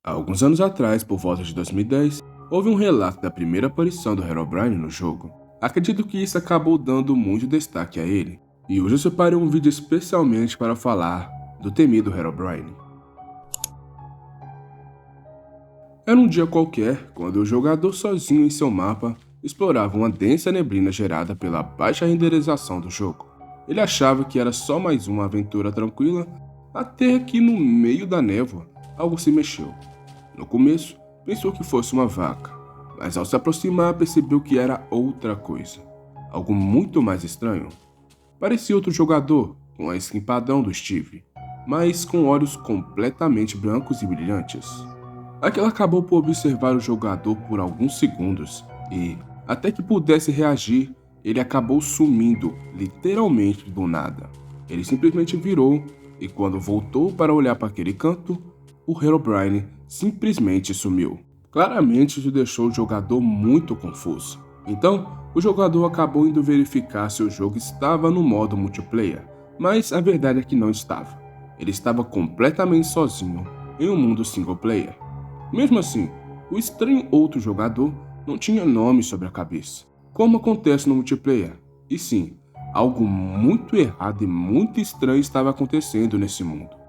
Há alguns anos atrás, por volta de 2010, houve um relato da primeira aparição do Herobrine no jogo. Acredito que isso acabou dando muito destaque a ele, e hoje eu separei um vídeo especialmente para falar do temido Herobrine. Era um dia qualquer, quando o jogador sozinho em seu mapa explorava uma densa neblina gerada pela baixa renderização do jogo. Ele achava que era só mais uma aventura tranquila, até que no meio da névoa, algo se mexeu. No começo, pensou que fosse uma vaca, mas ao se aproximar percebeu que era outra coisa. Algo muito mais estranho. Parecia outro jogador, com a skin padrão do Steve, mas com olhos completamente brancos e brilhantes. Aquela acabou por observar o jogador por alguns segundos e, até que pudesse reagir, ele acabou sumindo, literalmente do nada. Ele simplesmente virou e quando voltou para olhar para aquele canto, o Herobrine simplesmente sumiu. Claramente isso deixou o jogador muito confuso. Então, o jogador acabou indo verificar se o jogo estava no modo multiplayer, mas a verdade é que não estava. Ele estava completamente sozinho em um mundo single player. Mesmo assim, o estranho outro jogador não tinha nome sobre a cabeça, como acontece no multiplayer. E sim, algo muito errado e muito estranho estava acontecendo nesse mundo.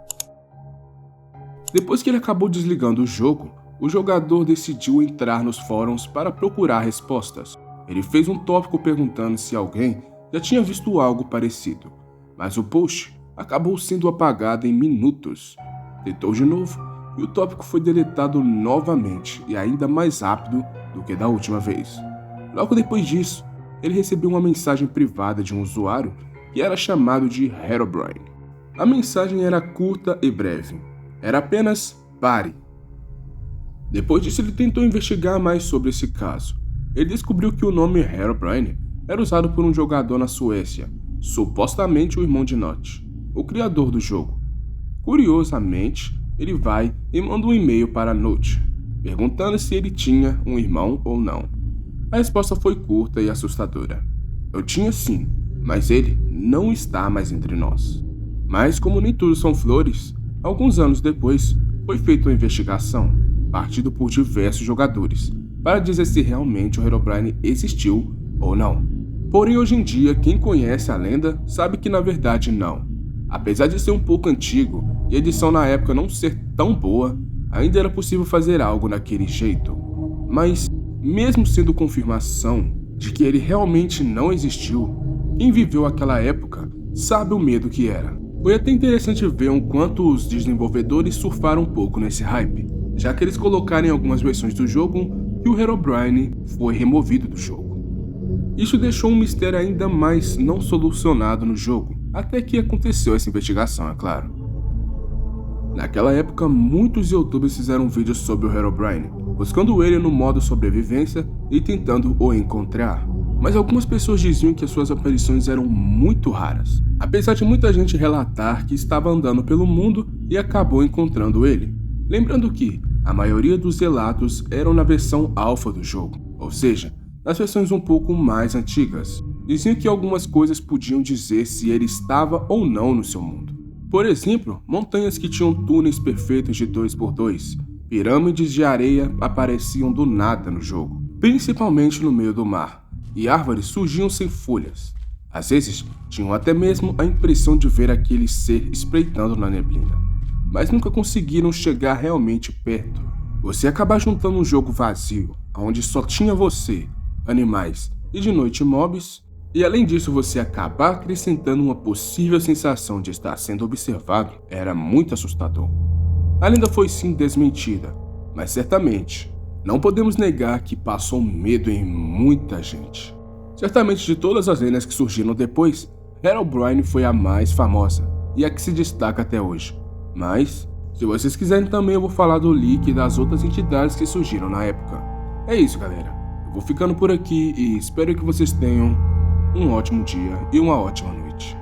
Depois que ele acabou desligando o jogo, o jogador decidiu entrar nos fóruns para procurar respostas. Ele fez um tópico perguntando se alguém já tinha visto algo parecido, mas o post acabou sendo apagado em minutos. Tentou de novo e o tópico foi deletado novamente e ainda mais rápido do que da última vez. Logo depois disso, ele recebeu uma mensagem privada de um usuário que era chamado de Herobrine. A mensagem era curta e breve. Era apenas pare. Depois disso, ele tentou investigar mais sobre esse caso. Ele descobriu que o nome Herobrine era usado por um jogador na Suécia, supostamente o irmão de Notch, o criador do jogo. Curiosamente, ele vai e manda um e-mail para Notch, perguntando se ele tinha um irmão ou não. A resposta foi curta e assustadora. Eu tinha sim, mas ele não está mais entre nós. Mas como nem tudo são flores, alguns anos depois foi feita uma investigação, partida por diversos jogadores, para dizer se realmente o Herobrine existiu ou não. Porém, hoje em dia, quem conhece a lenda sabe que na verdade não. Apesar de ser um pouco antigo e a edição na época não ser tão boa, ainda era possível fazer algo daquele jeito. Mas, mesmo sendo confirmação de que ele realmente não existiu, quem viveu aquela época sabe o medo que era. Foi até interessante ver o quanto os desenvolvedores surfaram um pouco nesse hype, já que eles colocaram em algumas versões do jogo que o Herobrine foi removido do jogo. Isso deixou um mistério ainda mais não solucionado no jogo, até que aconteceu essa investigação, é claro. Naquela época, muitos youtubers fizeram vídeos sobre o Herobrine, buscando ele no modo sobrevivência e tentando o encontrar. Mas algumas pessoas diziam que as suas aparições eram muito raras, apesar de muita gente relatar que estava andando pelo mundo e acabou encontrando ele. Lembrando que a maioria dos relatos eram na versão alfa do jogo, ou seja, nas versões um pouco mais antigas. Diziam que algumas coisas podiam dizer se ele estava ou não no seu mundo. Por exemplo, montanhas que tinham túneis perfeitos de 2x2, pirâmides de areia apareciam do nada no jogo, principalmente no meio do mar, e árvores surgiam sem folhas. Às vezes, tinham até mesmo a impressão de ver aquele ser espreitando na neblina, mas nunca conseguiram chegar realmente perto. Você acabar juntando um jogo vazio, onde só tinha você, animais e de noite mobs, e além disso você acabar acrescentando uma possível sensação de estar sendo observado, era muito assustador. A lenda foi sim desmentida, mas certamente não podemos negar que passou medo em muita gente. Certamente de todas as lendas que surgiram depois, Herobrine foi a mais famosa e a que se destaca até hoje. Mas, se vocês quiserem também eu vou falar do leak e das outras entidades que surgiram na época. É isso, galera. Eu vou ficando por aqui e espero que vocês tenham um ótimo dia e uma ótima noite.